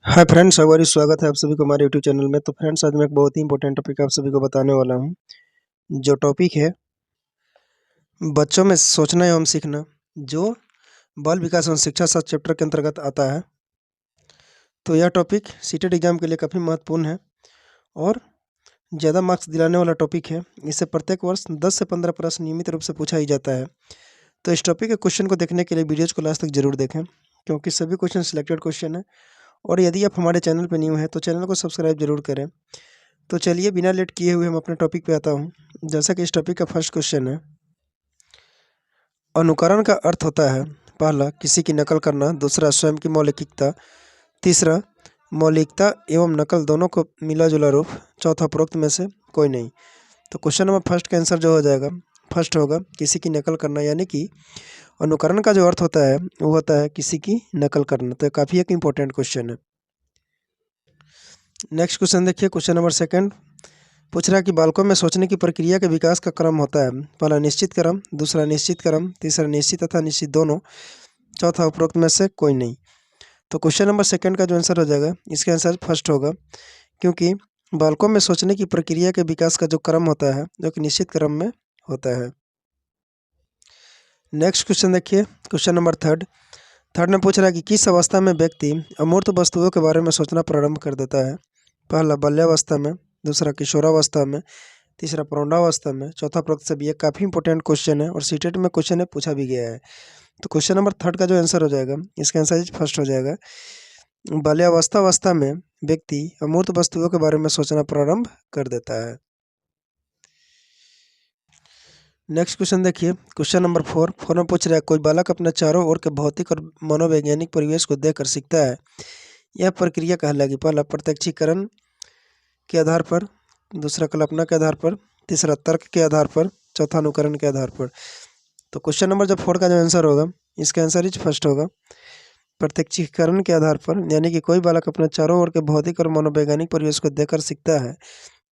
Hi friends, हमारी स्वागत है आप सभी को हमारे यूट्यूब चैनल में। तो फ्रेंड्स, आज मैं एक बहुत ही इंपॉर्टेंट टॉपिक आप सभी को बताने वाला हूँ, जो टॉपिक है बच्चों में सोचना एवं सीखना, जो बाल विकास एवं शिक्षा शास्त्र चैप्टर के अंतर्गत आता है। तो यह टॉपिक सीटेट एग्जाम के लिए काफ़ी महत्वपूर्ण है और ज़्यादा मार्क्स दिलाने वाला टॉपिक है। इससे प्रत्येक वर्ष 10 से 15 प्रश्न नियमित रूप से पूछा ही जाता है। तो इस टॉपिक के क्वेश्चन को देखने के लिए वीडियोज़ को लास्ट तक जरूर देखें, क्योंकि सभी क्वेश्चन सिलेक्टेड क्वेश्चन है। और यदि आप हमारे चैनल पर न्यू हैं तो चैनल को सब्सक्राइब जरूर करें। तो चलिए बिना लेट किए हुए हम अपने टॉपिक पे आता हूँ। जैसा कि इस टॉपिक का फर्स्ट क्वेश्चन है, अनुकरण का अर्थ होता है पहला किसी की नकल करना, दूसरा स्वयं की मौलिकता, तीसरा मौलिकता एवं नकल दोनों को मिला जुला रूप, चौथा उपरोक्त में से कोई नहीं। तो क्वेश्चन नंबर फर्स्ट का आंसर जो हो जाएगा, फर्स्ट होगा किसी की नकल करना, यानी कि अनुकरण का जो अर्थ होता है वो होता है किसी की नकल करना। तो काफ़ी एक इम्पोर्टेंट क्वेश्चन है। नेक्स्ट क्वेश्चन देखिए, क्वेश्चन नंबर सेकंड पूछ रहा है कि बालकों में सोचने की प्रक्रिया के विकास का क्रम होता है पहला निश्चित क्रम, दूसरा निश्चित क्रम, तीसरा निश्चित तथा निश्चित दोनों, चौथा उपरोक्त में से कोई नहीं। तो क्वेश्चन नंबर सेकंड का जो आंसर हो जाएगा, इसका आंसर फर्स्ट होगा, क्योंकि बालकों में सोचने की प्रक्रिया के विकास का जो क्रम होता है जो कि निश्चित क्रम में होता है। नेक्स्ट क्वेश्चन देखिए, क्वेश्चन नंबर थर्ड में पूछ रहा है कि किस अवस्था में व्यक्ति अमूर्त वस्तुओं के बारे में सोचना प्रारंभ कर देता है। पहला बाल्यावस्था में, दूसरा किशोरावस्था में, तीसरा प्रौढ़ावस्था में, चौथा उपरोक्त से भी। ये काफ़ी इंपॉर्टेंट क्वेश्चन है और सीटेट में क्वेश्चन है, पूछा भी गया है। तो क्वेश्चन नंबर थर्ड का जो आंसर हो जाएगा, इसका आंसर फर्स्ट हो जाएगा। बाल्यावस्था में व्यक्ति अमूर्त वस्तुओं के बारे में सोचना प्रारंभ कर देता है। नेक्स्ट क्वेश्चन देखिए, क्वेश्चन नंबर फोर में पूछ रहा है कोई बालक अपने चारों ओर के भौतिक और मनोवैज्ञानिक परिवेश को देखकर सीखता है। यह प्रक्रिया कहलाएगी पहला प्रत्यक्षीकरण के आधार पर, दूसरा कल्पना के आधार पर, तीसरा तर्क के आधार पर, चौथा अनुकरण के आधार पर। तो क्वेश्चन नंबर जो फोर का जो आंसर होगा, इसका आंसर इज फर्स्ट होगा, प्रत्यक्षीकरण के आधार पर, यानी कि कोई बालक अपने चारों ओर के भौतिक और मनोवैज्ञानिक परिवेश को देखकर सीखता है।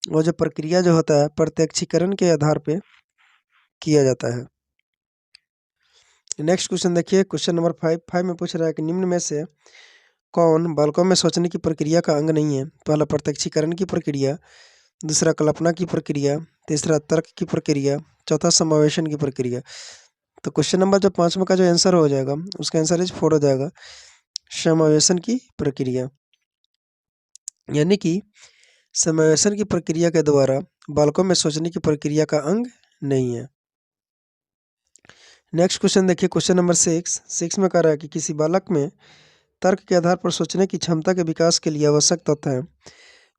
वो जो प्रक्रिया जो होता है प्रत्यक्षीकरण के आधार पर किया जाता है। नेक्स्ट क्वेश्चन देखिए, क्वेश्चन नंबर फाइव में पूछ रहा है कि निम्न में से कौन बालकों में सोचने की प्रक्रिया का अंग नहीं है। पहला प्रत्यक्षीकरण की प्रक्रिया, दूसरा कल्पना की प्रक्रिया, तीसरा तर्क की प्रक्रिया, चौथा समावेशन की प्रक्रिया। तो क्वेश्चन नंबर जो पाँचवा का जो आंसर हो जाएगा, उसका आंसर इज फोर हो जाएगा, समावेशन की प्रक्रिया, यानी कि समावेशन की प्रक्रिया के द्वारा बालकों में सोचने की प्रक्रिया का अंग नहीं है। नेक्स्ट क्वेश्चन देखिए, क्वेश्चन नंबर सिक्स में कह रहा है कि किसी बालक में तर्क के आधार पर सोचने की क्षमता के विकास के लिए आवश्यक तत्व है।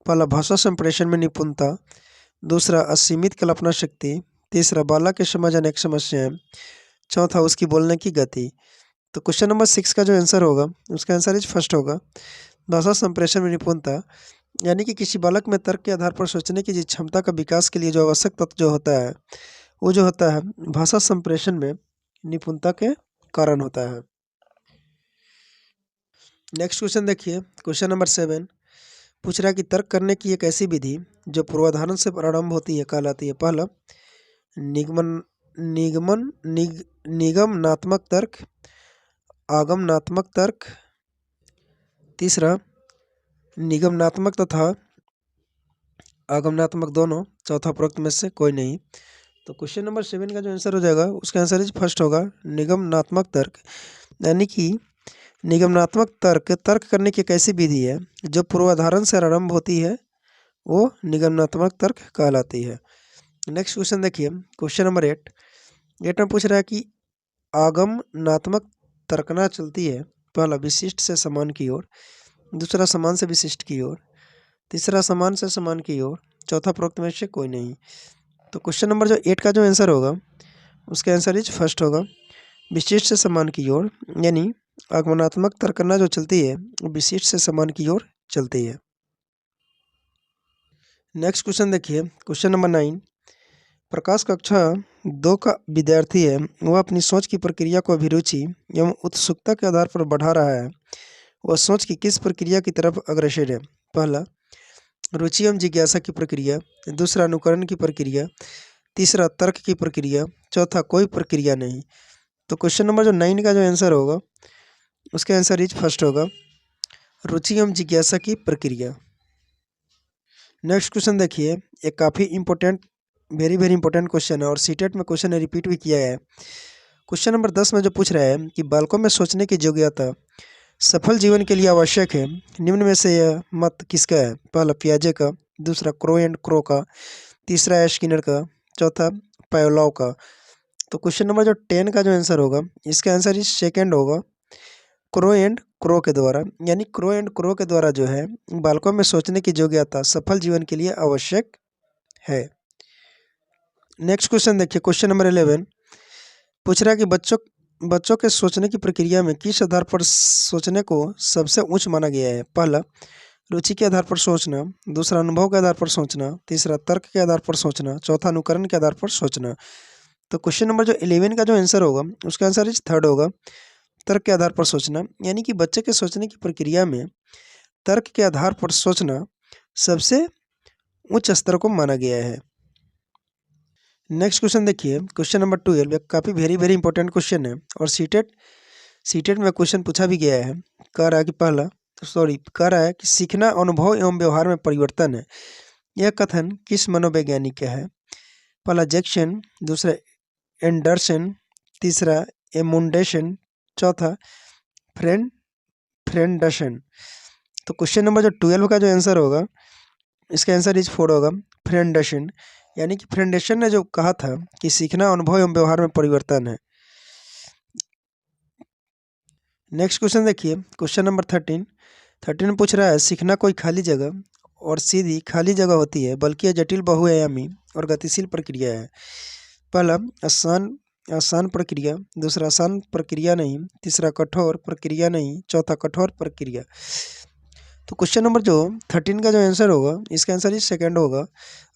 पहला भाषा संप्रेषण में निपुणता, दूसरा असीमित कल्पना शक्ति, तीसरा बालक के समझ अनेक समस्याएं, चौथा उसकी बोलने की गति। तो क्वेश्चन नंबर सिक्स का जो आंसर होगा, उसका आंसर इज फर्स्ट होगा, भाषा संप्रेषण में निपुणता, यानी कि किसी बालक में तर्क के आधार पर सोचने की क्षमता का विकास के लिए जो आवश्यक तत्व जो होता है वो जो होता है भाषा संप्रेषण में निपुणता के कारण होता है। नेक्स्ट क्वेश्चन देखिए, क्वेश्चन नंबर 7 पूछ रहा है कि तर्क करने की एक ऐसी विधि जो पूर्वाधारण से प्रारंभ होती है कहलाती है। पहला निगमन निगमन निग निगमनात्मक तर्क, आगमनात्मक तर्क, तीसरा निगमनात्मक तथा आगमनात्मक दोनों, चौथा उपरोक्त में से कोई नहीं। तो क्वेश्चन नंबर 7 का जो आंसर हो जाएगा, उसका आंसर इज फर्स्ट होगा, निगमनात्मक तर्क, यानी कि निगमनात्मक तर्क करने की एक ऐसी विधि है जो पूर्वाधारण से आरंभ होती है, वो निगमनात्मक तर्क कहलाती है। नेक्स्ट क्वेश्चन देखिए, क्वेश्चन नंबर 8 में पूछ रहा है कि आगमनात्मक तर्कना चलती है। पहला विशिष्ट से समान की ओर, दूसरा समान से विशिष्ट की ओर, तीसरा समान से समान की ओर, चौथा उपरोक्त में से कोई नहीं। तो क्वेश्चन नंबर जो 8 का जो आंसर होगा, उसका आंसर इज फर्स्ट होगा, विशिष्ट से समान की ओर, यानी आगमनात्मक तर्कना जो चलती है विशिष्ट से समान की ओर चलती है। नेक्स्ट क्वेश्चन देखिए, क्वेश्चन नंबर 9 प्रकाश कक्षा 2 का विद्यार्थी है, वह अपनी सोच की प्रक्रिया को अभिरुचि एवं उत्सुकता के आधार पर बढ़ा रहा है। वह सोच की किस प्रक्रिया की तरफ अग्रसर है। पहला रुचि एवं जिज्ञासा की प्रक्रिया, दूसरा अनुकरण की प्रक्रिया, तीसरा तर्क की प्रक्रिया, चौथा कोई प्रक्रिया नहीं। तो क्वेश्चन नंबर जो 9 का जो आंसर होगा, उसका आंसर इज फर्स्ट होगा, रुचि एवं जिज्ञासा की प्रक्रिया। नेक्स्ट क्वेश्चन देखिए, एक काफ़ी important, very very important question है और सीटेट में क्वेश्चन ने रिपीट भी किया है। क्वेश्चन नंबर 10 में जो पूछ रहा है कि बालकों में सोचने की योग्यता सफल जीवन के लिए आवश्यक है, निम्न में से यह मत किसका है? पहला पियाजे का, दूसरा क्रो एंड क्रो का, तीसरा स्किनर का, चौथा पावलोव का। तो क्वेश्चन नंबर जो 10 का जो आंसर होगा, इसका आंसर इस सेकेंड होगा, क्रो एंड क्रो के द्वारा। यानी क्रो एंड क्रो के द्वारा जो है बालकों में सोचने की योग्यता सफल जीवन के लिए आवश्यक है। नेक्स्ट क्वेश्चन देखिए, क्वेश्चन नंबर 11 पूछ रहा है कि बच्चों के सोचने की प्रक्रिया में किस आधार पर सोचने को सबसे उच्च माना गया है? पहला रुचि के आधार पर सोचना, दूसरा अनुभव के आधार पर सोचना, तीसरा तर्क के आधार पर सोचना, चौथा अनुकरण के आधार पर सोचना। तो क्वेश्चन नंबर जो 11 का जो आंसर होगा, उसका आंसर इस थर्ड होगा, तर्क के आधार पर सोचना। यानी कि बच्चे के सोचने की प्रक्रिया में तर्क के आधार पर सोचना सबसे उच्च स्तर को माना गया है। नेक्स्ट क्वेश्चन देखिए, क्वेश्चन नंबर 12 काफ़ी वेरी वेरी इंपॉर्टेंट क्वेश्चन है और सीटेट में क्वेश्चन पूछा भी गया है। कह रहा है कि सीखना अनुभव एवं व्यवहार में परिवर्तन है। यह कथन किस मनोवैज्ञानिक का है? पहला जैक्सन, दूसरा एंडरसन, तीसरा एमुंडेशन, चौथा फ्रेंडसन। तो क्वेश्चन नंबर जो 12 का जो आंसर होगा, इसका आंसर इज 4 होगा, फ्रेंडसन। यानी कि फ्रेंडेशन ने जो कहा था कि सीखना अनुभव एवं व्यवहार में परिवर्तन है। नेक्स्ट क्वेश्चन देखिए, क्वेश्चन नंबर 13 पूछ रहा है सीखना कोई खाली जगह और सीधी खाली जगह होती है, बल्कि यह जटिल बहुआयामी और गतिशील प्रक्रिया है। पहला आसान प्रक्रिया, दूसरा आसान प्रक्रिया नहीं, तीसरा कठोर प्रक्रिया नहीं, चौथा कठोर प्रक्रिया। तो क्वेश्चन नंबर जो 13 का जो आंसर होगा, इसका आंसर इस सेकंड होगा,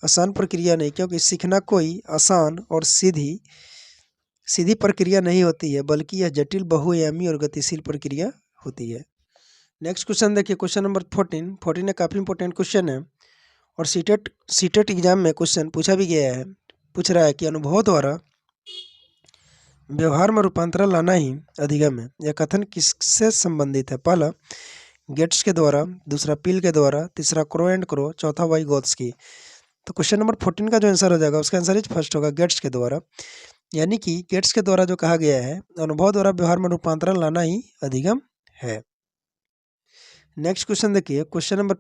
आसान प्रक्रिया नहीं, क्योंकि सीखना कोई आसान और सीधी प्रक्रिया नहीं होती है, बल्कि यह जटिल बहुआयामी और गतिशील प्रक्रिया होती है। नेक्स्ट क्वेश्चन देखिए, क्वेश्चन नंबर 14 एक काफ़ी इंपॉर्टेंट क्वेश्चन है और सीटेट एग्जाम में क्वेश्चन पूछा भी गया है। पूछ रहा है कि अनुभव द्वारा व्यवहार में रूपांतरण लाना ही अधिगम है। यह कथन किससे संबंधित है? पहला गेट्स के द्वारा, दूसरा पील के द्वारा, तीसरा क्रो एंड क्रो, चौथा वाइगोत्स्की। तो क्वेश्चन नंबर 14 का जो आंसर हो जाएगा, उसका आंसर इज फर्स्ट होगा, गेट्स के द्वारा। यानी कि गेट्स के द्वारा जो कहा गया है, अनुभव द्वारा व्यवहार में रूपांतरण लाना ही अधिगम है। नेक्स्ट क्वेश्चन देखिए, क्वेश्चन नंबर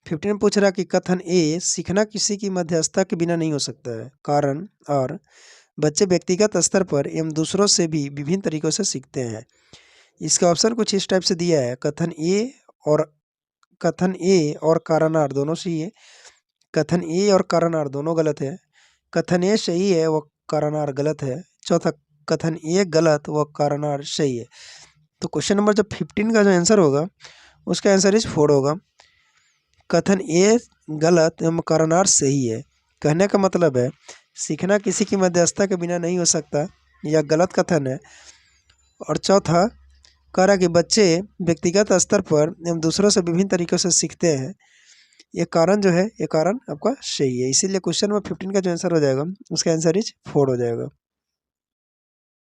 15 पूछ रहा कि कथन ए सीखना किसी की मध्यस्थता के बिना नहीं हो सकता है, कारण और बच्चे व्यक्तिगत स्तर पर एवं दूसरों से भी विभिन्न तरीकों से सीखते हैं। इसका ऑप्शन कुछ इस टाइप से दिया है, कथन ए और कारण आर दोनों सही है, कथन ए और कारण आर दोनों गलत है, कथन ए सही है व कारण आर गलत है, चौथा कथन ए गलत व कारण आर सही है। तो क्वेश्चन नंबर जो 15 का जो आंसर होगा, उसका आंसर इज 4 होगा, कथन ए गलत एवं कारण आर सही है। कहने का मतलब है सीखना किसी की मध्यस्थता के बिना नहीं हो सकता, यह गलत कथन है। और चौथा कह रहा कि बच्चे व्यक्तिगत स्तर पर एवं दूसरों से विभिन्न तरीकों से सीखते हैं, ये कारण जो है, ये कारण आपका सही है। इसीलिए क्वेश्चन नंबर 15 का जो आंसर हो जाएगा, उसका आंसर इज 4 हो जाएगा।